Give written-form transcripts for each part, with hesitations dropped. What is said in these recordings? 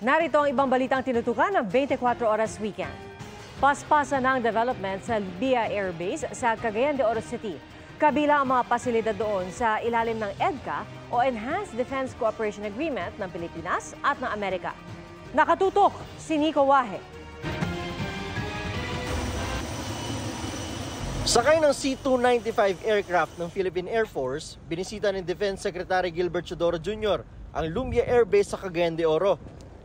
Narito ang ibang balitang tinutukan ng 24 Oras Weekend. Paspasan ng development sa BIA Air Base sa Cagayan de Oro City. Kabila ang mga pasilidad doon sa ilalim ng EDCA o Enhanced Defense Cooperation Agreement ng Pilipinas at ng Amerika. Nakatutok si Nico Wahe. Sakay ng C-295 aircraft ng Philippine Air Force, binisita ni Defense Secretary Gilbert Chodoro Jr. ang Lumbia Air Base sa Cagayan de Oro.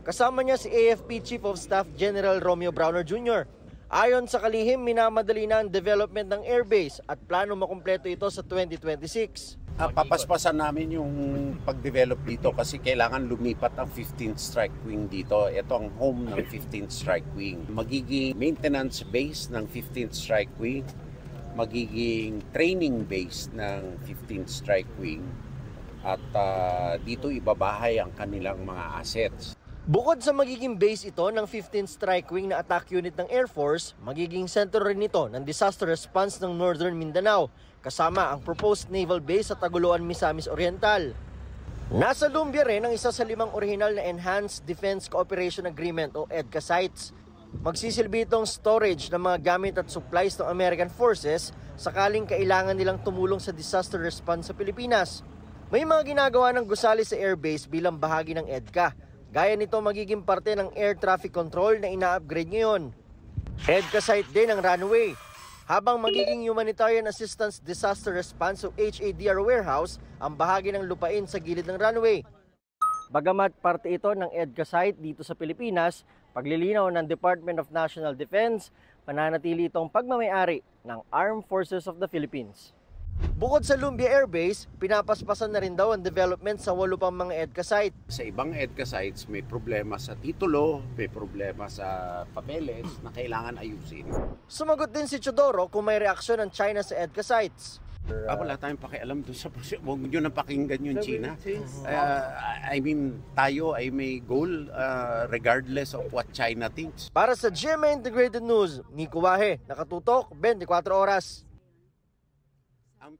Kasama niya si AFP Chief of Staff General Romeo Browner Jr. Ayon sa kalihim, minamadali na ang development ng airbase at plano makumpleto ito sa 2026. Papaspasan namin yung pag-develop dito kasi kailangan lumipat ang 15th Strike Wing dito. Ito ang home ng 15th Strike Wing. Magiging maintenance base ng 15th Strike Wing, magiging training base ng 15th Strike Wing, at dito ibabahay ang kanilang mga assets. Bukod sa magiging base ito ng 15th Strike Wing na attack unit ng Air Force, magiging center rin ito ng disaster response ng Northern Mindanao, kasama ang proposed naval base sa Taguluan, Misamis Oriental. Nasa Lumbia rin ang isa sa 5 orihinal na Enhanced Defense Cooperation Agreement o EDCA sites. Magsisilbi itong storage ng mga gamit at supplies ng American Forces sakaling kailangan nilang tumulong sa disaster response sa Pilipinas. May mga ginagawa ng gusali sa airbase bilang bahagi ng EDCA. Gaya nito magiging parte ng air traffic control na ina-upgrade ngayon. EDCA site din ang runway. Habang magiging Humanitarian Assistance Disaster Response o HADR warehouse ang bahagi ng lupain sa gilid ng runway. Bagamat parte ito ng EDCA site dito sa Pilipinas, paglilinaw ng Department of National Defense, pananatili itong pagmamayari ng Armed Forces of the Philippines. Bukod sa Lumbia Air Base, pinapaspasan na rin daw ang development sa 8 pang mga EDCA site. Sa ibang EDCA sites, may problema sa titulo, may problema sa papeles na kailangan ayusin. Sumagot din si Chodoro kung may reaksyon ng China sa EDCA sites. Wala tayong pakialam doon sa huwag nyo nang pakinggan yung China. I mean, tayo ay may goal regardless of what China thinks. Para sa GMA Integrated News, Nico Wahe, nakatutok 24 oras. Ang